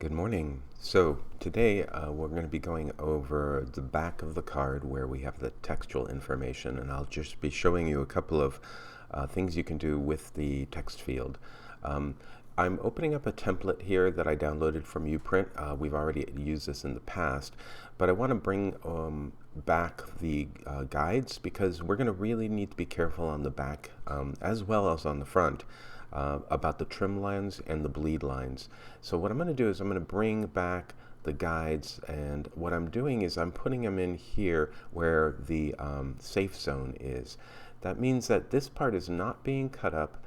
Good morning. So today we're going to be going over the back of the card where we have the textual information, and I'll just be showing you a couple of things you can do with the text field. I'm opening up a template here that I downloaded from Uprint. We've already used this in the past, but I want to bring back the guides because we're going to really need to be careful on the back as well as on the front. About the trim lines and the bleed lines. So what I'm going to do is I'm going to bring back the guides, and what I'm doing is I'm putting them in here where the safe zone is. That means that this part is not being cut up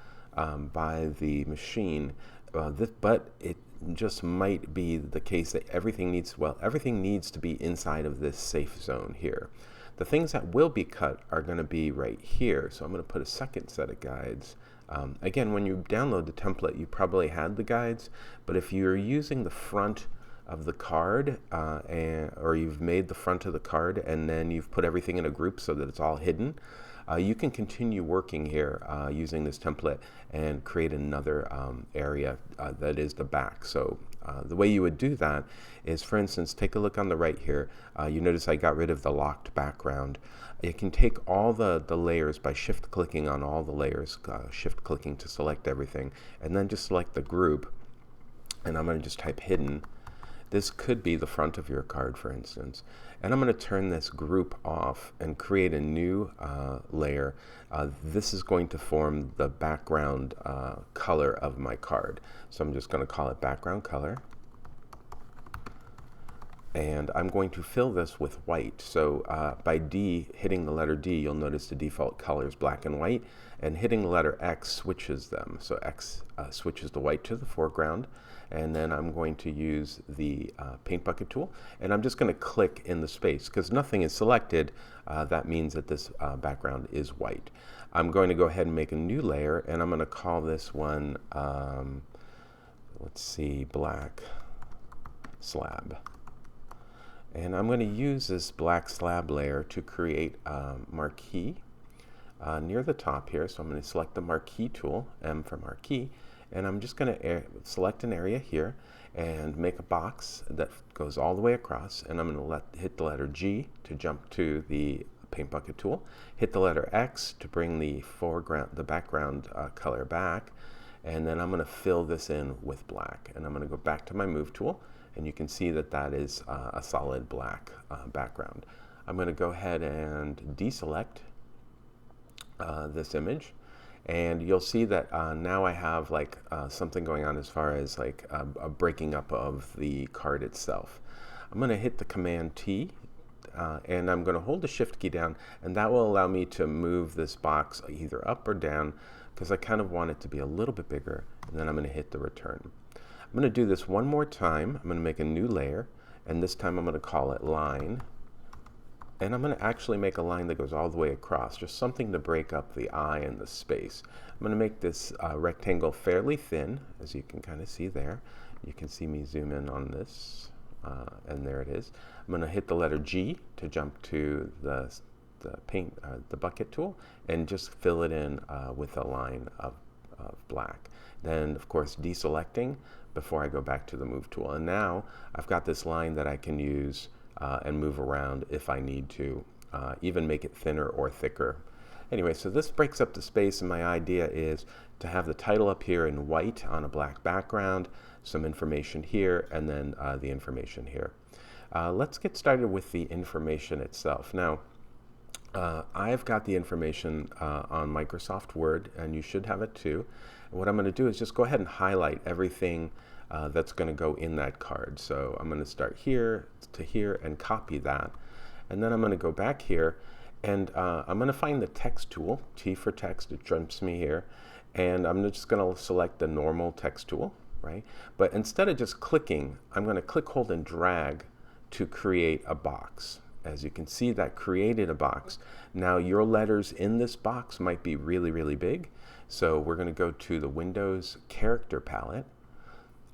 by the machine, but it just might be the case that everything needs to be inside of this safe zone here. The things that will be cut are going to be right here. So I'm going to put a second set of guides. Again, when you download the template, you probably had the guides, but if you're using the front of the card, or you've made the front of the card and then you've put everything in a group so that it's all hidden, you can continue working here using this template and create another area that is the back. So the way you would do that is, for instance, take a look on the right here. You notice I got rid of the locked background. You can take all the layers by shift clicking on all the layers, shift clicking to select everything, and then just select the group, and I'm going to just type hidden. This could be the front of your card, for instance. And I'm going to turn this group off and create a new layer. This is going to form the background color of my card. So I'm just going to call it background color. And I'm going to fill this with white. So by hitting the letter D, you'll notice the default color is black and white, and hitting the letter X switches them. So X switches the white to the foreground, and then I'm going to use the paint bucket tool, and I'm just going to click in the space because nothing is selected. That means that this background is white. I'm going to go ahead and make a new layer, and I'm going to call this one, let's see, black slab. And I'm going to use this black slab layer to create a marquee near the top here. So I'm going to select the marquee tool, M for marquee, and I'm just going to select an area here and make a box that goes all the way across. And I'm going to hit the letter G to jump to the paint bucket tool, hit the letter X to bring the background color back, and then I'm going to fill this in with black. And I'm going to go back to my move tool, and you can see that that is a solid black background. I'm going to go ahead and deselect this image, and you'll see that now I have like something going on as far as like a breaking up of the card itself. I'm going to hit the Command T, and I'm going to hold the Shift key down, and that will allow me to move this box either up or down because I kind of want it to be a little bit bigger, and then I'm going to hit the return. I'm going to do this one more time. I'm going to make a new layer, and this time I'm going to call it line. And I'm going to actually make a line that goes all the way across, just something to break up the eye and the space. I'm going to make this rectangle fairly thin, as you can kind of see there. You can see me zoom in on this, and there it is. I'm going to hit the letter G to jump to the bucket tool, and just fill it in with a line of black. Then, of course, deselecting before I go back to the move tool. And now I've got this line that I can use and move around if I need to, even make it thinner or thicker. Anyway, so this breaks up the space, and my idea is to have the title up here in white on a black background, some information here, and then the information here. Let's get started with the information itself. Now, I've got the information on Microsoft Word, and you should have it too. And what I'm going to do is just go ahead and highlight everything that's going to go in that card. So I'm going to start here to here and copy that. And then I'm going to go back here, and I'm going to find the text tool, T for text, it jumps me here. And I'm just going to select the normal text tool, right? But instead of just clicking, I'm going to click, hold, and drag to create a box. As you can see, that created a box. Now your letters in this box might be really, really big. So we're going to go to the Windows Character Palette,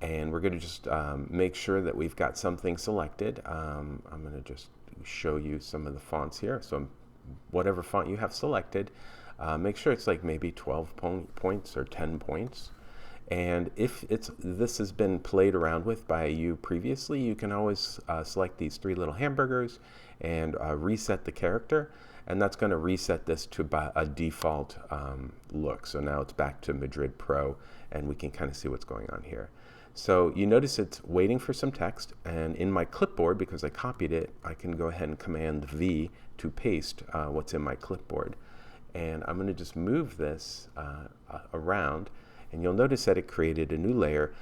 and we're going to just make sure that we've got something selected. I'm going to just show you some of the fonts here. So whatever font you have selected, make sure it's like maybe 12 points or 10 points. And if this has been played around with by you previously, you can always select these three little hamburgers and reset the character. And that's going to reset this to a default look. So now it's back to Madrid Pro, and we can kind of see what's going on here. So you notice it's waiting for some text, and in my clipboard, because I copied it, I can go ahead and Command V to paste what's in my clipboard. And I'm going to just move this around, and you'll notice that it created a new layer,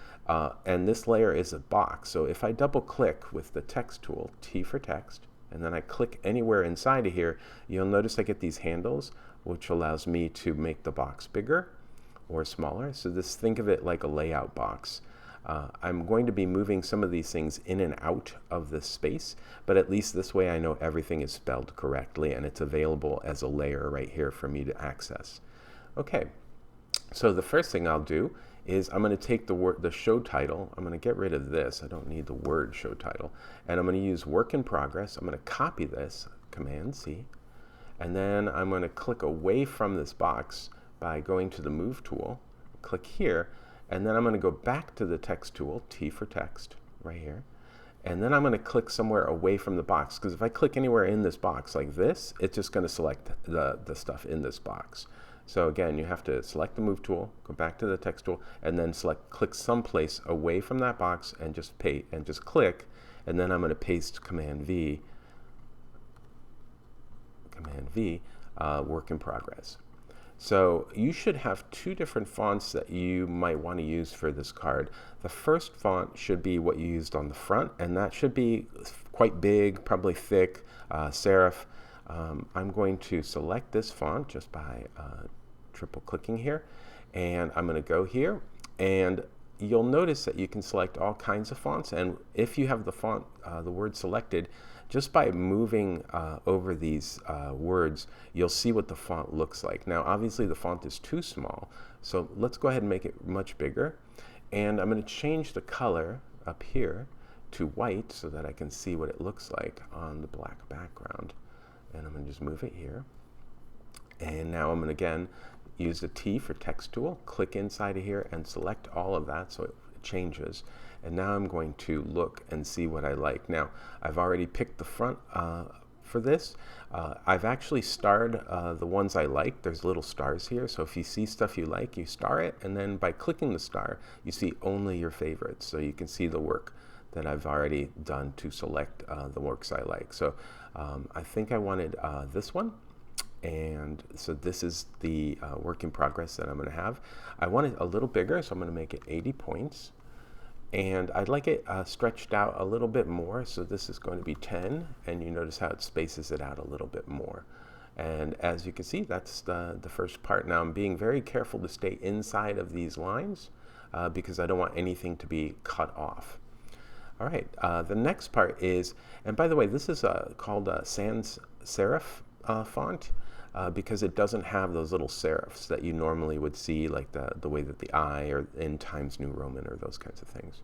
and this layer is a box. So if I double click with the text tool, T for text, and then I click anywhere inside of here, you'll notice I get these handles, which allows me to make the box bigger or smaller. So think of it like a layout box. I'm going to be moving some of these things in and out of this space, but at least this way I know everything is spelled correctly and it's available as a layer right here for me to access. Okay, so the first thing I'll do is I'm going to take the show title. I'm going to get rid of this. I don't need the word show title. And I'm going to use work in progress. I'm going to copy this, Command C, and then I'm going to click away from this box by going to the Move tool, click here, and then I'm going to go back to the text tool, T for text, right here. And then I'm going to click somewhere away from the box, because if I click anywhere in this box like this, it's just going to select the stuff in this box. So again, you have to select the Move tool, go back to the text tool, and then click someplace away from that box and just click, and then I'm going to paste Command V, work in progress. So you should have two different fonts that you might want to use for this card. The first font should be what you used on the front, and that should be quite big, probably thick, serif. I'm going to select this font just by triple clicking here, and I'm going to go here, and you'll notice that you can select all kinds of fonts, and if you have the font, the word selected, just by moving over these words, you'll see what the font looks like. Now obviously the font is too small, so let's go ahead and make it much bigger, and I'm going to change the color up here to white so that I can see what it looks like on the black background. And I'm going to just move it here. And now I'm going to again use the T for text tool, click inside of here and select all of that so it changes. And now I'm going to look and see what I like. Now I've already picked the front for this. I've actually starred the ones I like. There's little stars here, so if you see stuff you like, you star it, and then by clicking the star, you see only your favorites. So you can see the work that I've already done to select the works I like. So I think I wanted this one, and so this is the work in progress that I'm going to have. I want it a little bigger, so I'm going to make it 80 points, and I'd like it stretched out a little bit more, so this is going to be 10, and you notice how it spaces it out a little bit more. And as you can see, that's the first part. Now I'm being very careful to stay inside of these lines because I don't want anything to be cut off. All right, the next part is, and by the way, this is called a sans serif font because it doesn't have those little serifs that you normally would see, like the way that the I or in Times New Roman or those kinds of things.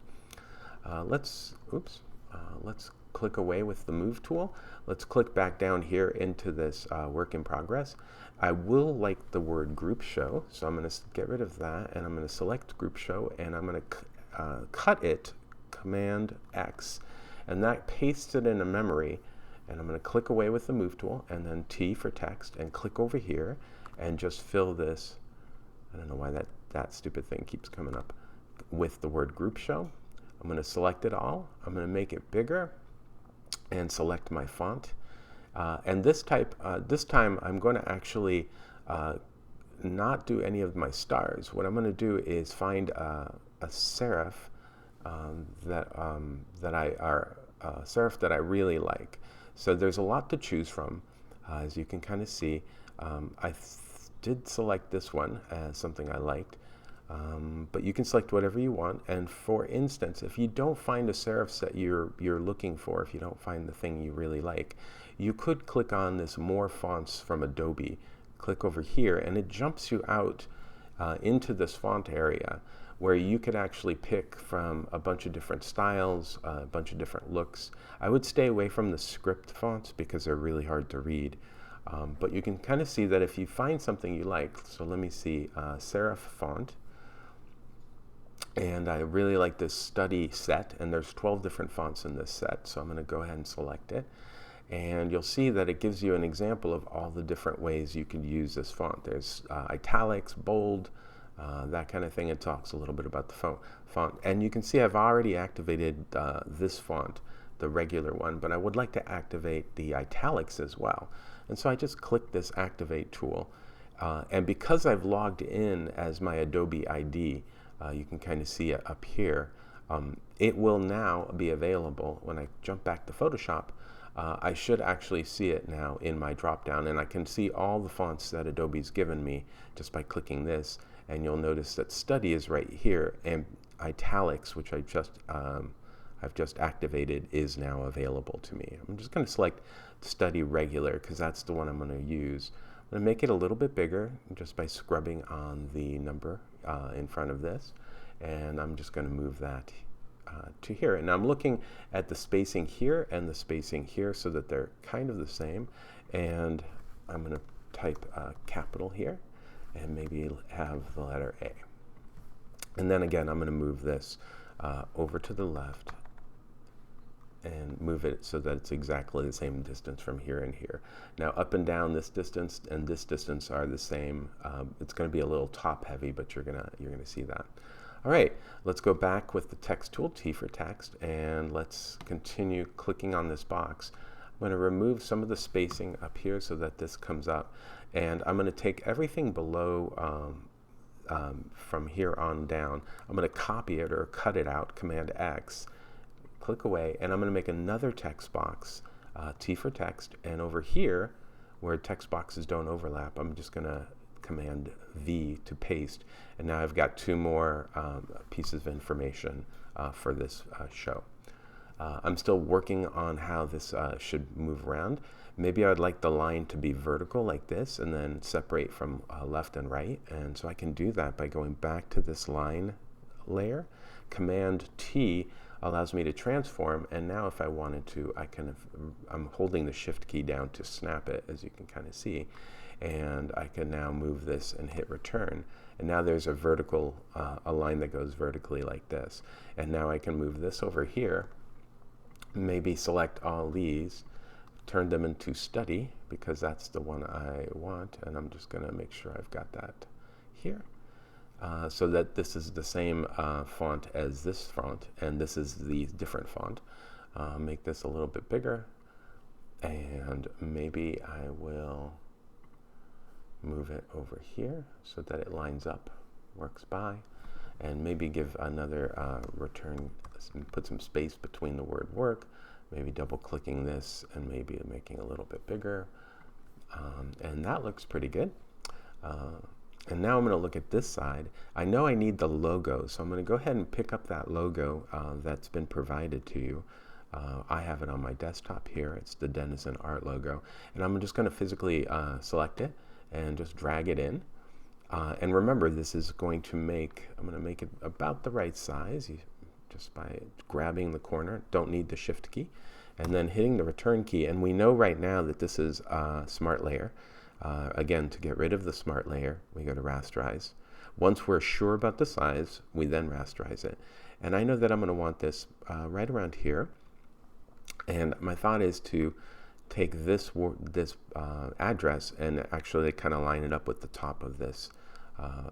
Let's click away with the Move tool. Let's click back down here into this work in progress. I will like the word group show, so I'm going to get rid of that, and I'm going to select group show, and I'm going to cut it, Command X, and that pastes it into memory. And I'm going to click away with the Move tool, and then T for text, and click over here and just fill this. I don't know why that stupid thing keeps coming up, with the word group show. I'm going to select it all. I'm going to make it bigger and select my font. And this time I'm going to actually not do any of my stars. What I'm going to do is find a serif serif that I really like. So there's a lot to choose from, as you can kind of see. I did select this one as something I liked, but you can select whatever you want. And for instance, if you don't find a serif that you're looking for, if you don't find the thing you really like, you could click on this More Fonts from Adobe. Click over here, and it jumps you out into this font area, where you could actually pick from a bunch of different styles, a bunch of different looks. I would stay away from the script fonts because they're really hard to read. But you can kind of see that if you find something you like, so let me see, serif font, And I really like this study set, and there's 12 different fonts in this set, so I'm going to go ahead and select it. And you'll see that it gives you an example of all the different ways you could use this font. There's italics, bold, that kind of thing. It talks a little bit about the font. And you can see I've already activated this font, the regular one, but I would like to activate the italics as well. And so I just click this activate tool. And because I've logged in as my Adobe ID, you can kind of see it up here. It will now be available when I jump back to Photoshop. I should actually see it now in my drop-down, and I can see all the fonts that Adobe's given me just by clicking this. And you'll notice that Study is right here, and Italics, which I've just activated, is now available to me. I'm just going to select Study Regular because that's the one I'm going to use. I'm going to make it a little bit bigger just by scrubbing on the number in front of this, and I'm just going to move that to here. And I'm looking at the spacing here and the spacing here so that they're kind of the same. And I'm going to type capital here and maybe have the letter A. And then again, I'm going to move this over to the left and move it so that it's exactly the same distance from here and here. Now up and down, this distance and this distance are the same. It's going to be a little top heavy, but you're gonna see that. All right, let's go back with the text tool, T for text, and let's continue clicking on this box. I'm going to remove some of the spacing up here so that this comes up, and I'm going to take everything below from here on down. I'm going to copy it or cut it out, Command X, click away, and I'm going to make another text box, T for text, and over here where text boxes don't overlap, I'm just going to Command V to paste, and now I've got two more pieces of information for this show. I'm still working on how this should move around. Maybe I'd like the line to be vertical like this and then separate from left and right, and so I can do that by going back to this line layer. Command T allows me to transform, and now if I wanted to, I'm holding the Shift key down to snap it, as you can kind of see, and I can now move this and hit return, and now there's a vertical, a line that goes vertically like this. And now I can move this over here, maybe select all these, turn them into Study because that's the one I want, and I'm just going to make sure I've got that here. So that this is the same font as this font, and this is the different font. Make this a little bit bigger, and maybe I will move it over here so that it lines up, works by, and maybe give another return, put some space between the word work, maybe double clicking this and maybe making a little bit bigger, and that looks pretty good. And now I'm going to look at this side. I know I need the logo, so I'm going to go ahead and pick up that logo that's been provided to you. I have it on my desktop here. It's the Denizen Art logo. And I'm just going to physically select it and just drag it in. And remember, this is going to I'm going to make it about the right size just by grabbing the corner. Don't need the Shift key. And then hitting the return key. And we know right now that this is a smart layer. Again, to get rid of the smart layer, we go to Rasterize. Once we're sure about the size, we then rasterize it. And I know that I'm going to want this right around here. And my thought is to take this address and actually kind of line it up with the top of this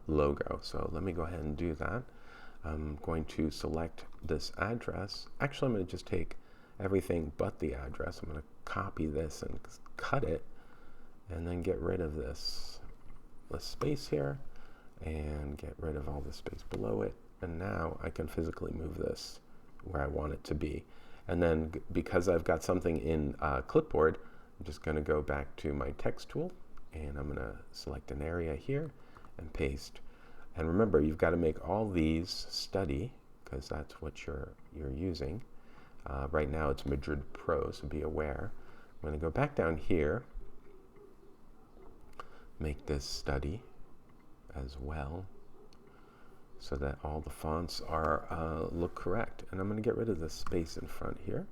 logo. So let me go ahead and do that. I'm going to select this address. Actually, I'm going to just take everything but the address. I'm going to copy this and cut it, and then get rid of this space here and get rid of all the space below it. And now I can physically move this where I want it to be. And then because I've got something in Clipboard, I'm just going to go back to my text tool, and I'm going to select an area here and paste. And remember, you've got to make all these Study because that's what you're using. Right now it's Madrid Pro, so be aware. I'm going to go back down here, make this Study as well so that all the fonts are look correct. And I'm going to get rid of the space in front here.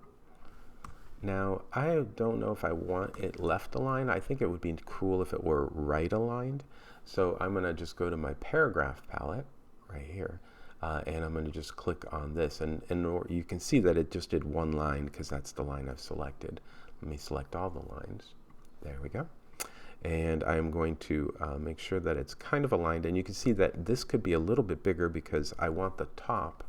Now, I don't know if I want it left aligned. I think it would be cool if it were right aligned. So I'm going to just go to my paragraph palette right here. and I'm going to just click on this, and you can see that it just did one line because that's the line I've selected. Let me select all the lines. There we go. And I'm going to make sure that it's kind of aligned, and you can see that this could be a little bit bigger because I want the top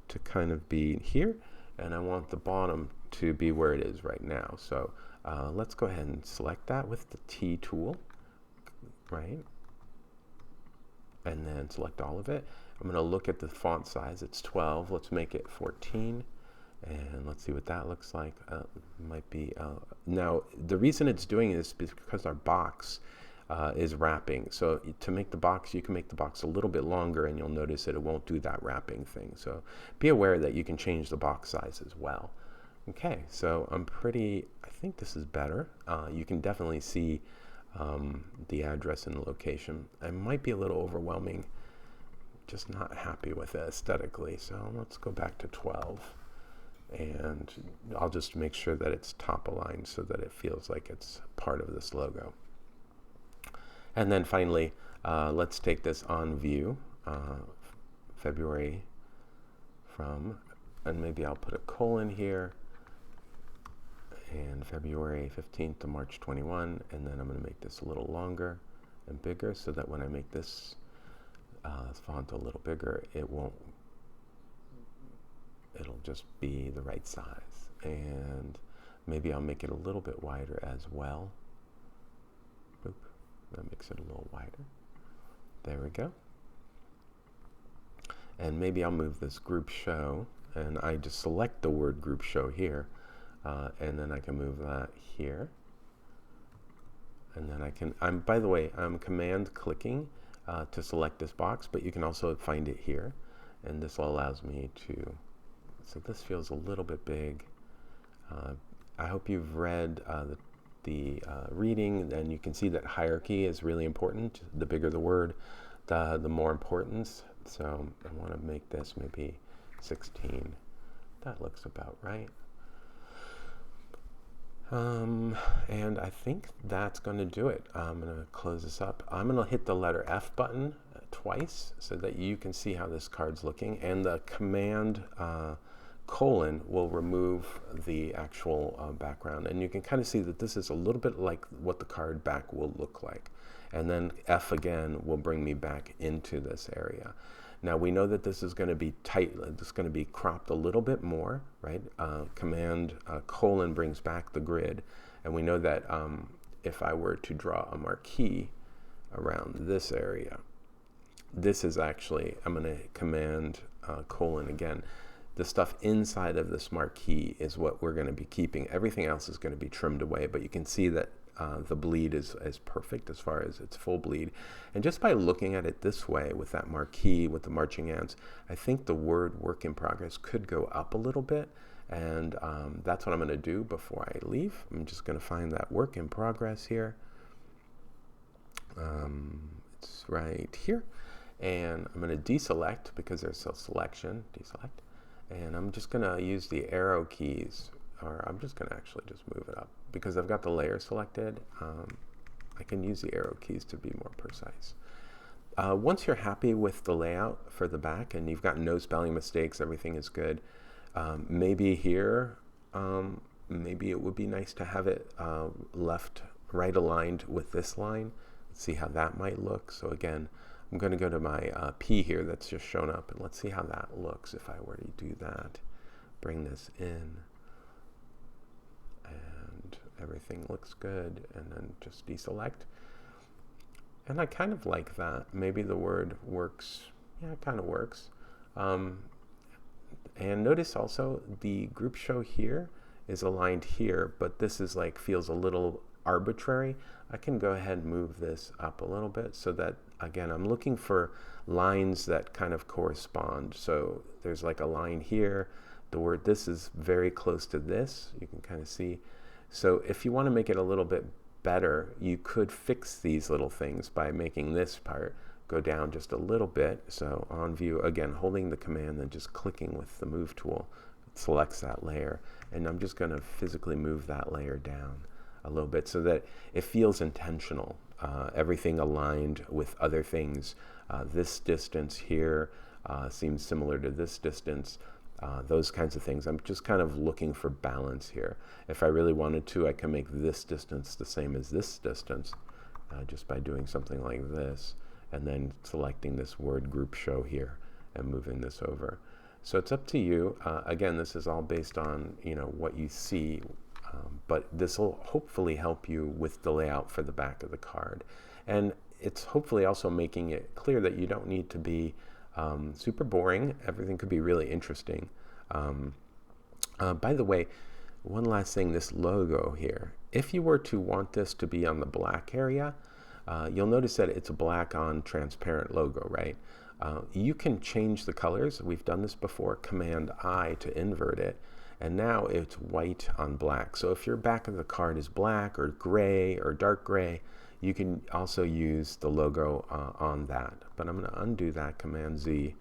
to kind of be here, and I want the bottom to be where it is right now. So let's go ahead and select that with the T tool, right? And then select all of it. I'm going to look at the font size. It's 12. Let's make it 14. And let's see what that looks like. Might be now the reason it's doing this is because our box is wrapping. So to make the box, you can make the box a little bit longer, and you'll notice that it won't do that wrapping thing. So be aware that you can change the box size as well. Okay, so I think this is better. You can definitely see the address and the location. It might be a little overwhelming. Just not happy with it aesthetically. So let's go back to 12. And I'll just make sure that it's top aligned so that it feels like it's part of this logo. And then finally, let's take this on view, February from, and maybe I'll put a colon here, and February 15th to March 21, and then I'm going to make this a little longer and bigger so that when I make this font a little bigger, it'll just be the right size. And maybe I'll make it a little bit wider as well. Boop. That makes it a little wider. There we go. And maybe I'll move this group show, and I just select the word group show here, and then I can move that here. And then by the way, I'm command clicking to select this box, but you can also find it here. And this allows me to, so this feels a little bit big. I hope you've read the reading, and you can see that hierarchy is really important. The bigger the word, the more importance. So I want to make this maybe 16. That looks about right. And I think that's going to do it. I'm going to close this up. I'm going to hit the letter F button twice so that you can see how this card's looking, and the command colon will remove the actual background, and you can kind of see that this is a little bit like what the card back will look like. And then F again will bring me back into this area. Now we know that this is going to be tight, it's going to be cropped a little bit more, right? Command colon brings back the grid, and we know that if I were to draw a marquee around this area, this is actually, I'm going to command colon again. The stuff inside of this marquee is what we're going to be keeping. Everything else is going to be trimmed away, but you can see that the bleed is perfect as far as its full bleed. And just by looking at it this way with that marquee, with the marching ants, I think the word work in progress could go up a little bit. And that's what I'm going to do before I leave. I'm just going to find that work in progress here. It's right here. And I'm going to deselect because there's a selection, deselect. And I'm just going to use the arrow keys, or I'm just going to actually just move it up. Because I've got the layer selected, I can use the arrow keys to be more precise. Once you're happy with the layout for the back and you've got no spelling mistakes, everything is good, maybe here, maybe it would be nice to have it right aligned with this line. Let's see how that might look. So again, I'm going to go to my P here that's just shown up, and let's see how that looks if I were to do that. Bring this in. Everything looks good, and then just deselect. And I kind of like that. Maybe the word works. Yeah, it kind of works. And notice also the group show here is aligned here, but this is like feels a little arbitrary. I can go ahead and move this up a little bit so that, again, I'm looking for lines that kind of correspond. So there's like a line here. The word this is very close to this. You can kind of see. So if you want to make it a little bit better, you could fix these little things by making this part go down just a little bit. So on view, again, holding the command and just clicking with the move tool, it selects that layer. And I'm just going to physically move that layer down a little bit so that it feels intentional. Everything aligned with other things. This distance here, seems similar to this distance. Those kinds of things. I'm just kind of looking for balance here. If I really wanted to, I can make this distance the same as this distance just by doing something like this, and then selecting this word group show here and moving this over. So it's up to you. Again, this is all based on what you see, but this will hopefully help you with the layout for the back of the card. And it's hopefully also making it clear that you don't need to be super boring. Everything could be really interesting. By the way, one last thing, this logo here. If you were to want this to be on the black area, you'll notice that it's a black on transparent logo, right? You can change the colors. We've done this before, Command I to invert it, and now it's white on black. So if your back of the card is black or gray or dark gray, you can also use the logo on that. But I'm going to undo that, Command Z,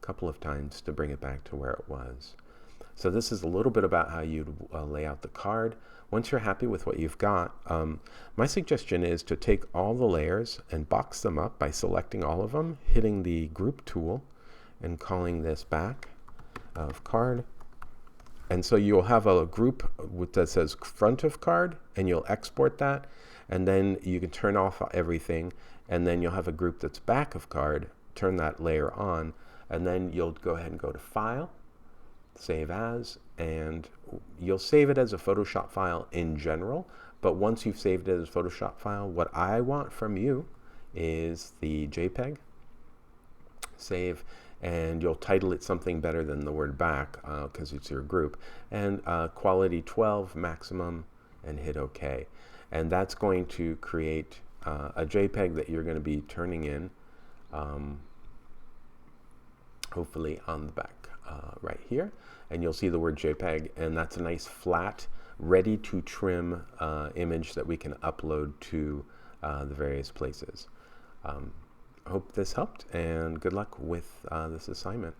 a couple of times to bring it back to where it was. So this is a little bit about how you lay out the card. Once you're happy with what you've got, my suggestion is to take all the layers and box them up by selecting all of them, hitting the group tool, and calling this back of card. And so you'll have a group that says front of card, and you'll export that, and then you can turn off everything, and then you'll have a group that's back of card, turn that layer on, and then you'll go ahead and go to File, Save As, and you'll save it as a Photoshop file in general, but once you've saved it as a Photoshop file, what I want from you is the JPEG, save, and you'll title it something better than the word back because it's your group, and quality 12 maximum, and hit OK. And that's going to create a JPEG that you're going to be turning in, hopefully on the back right here. And you'll see the word JPEG, and that's a nice flat, ready to trim image that we can upload to the various places. Hope this helped, and good luck with this assignment.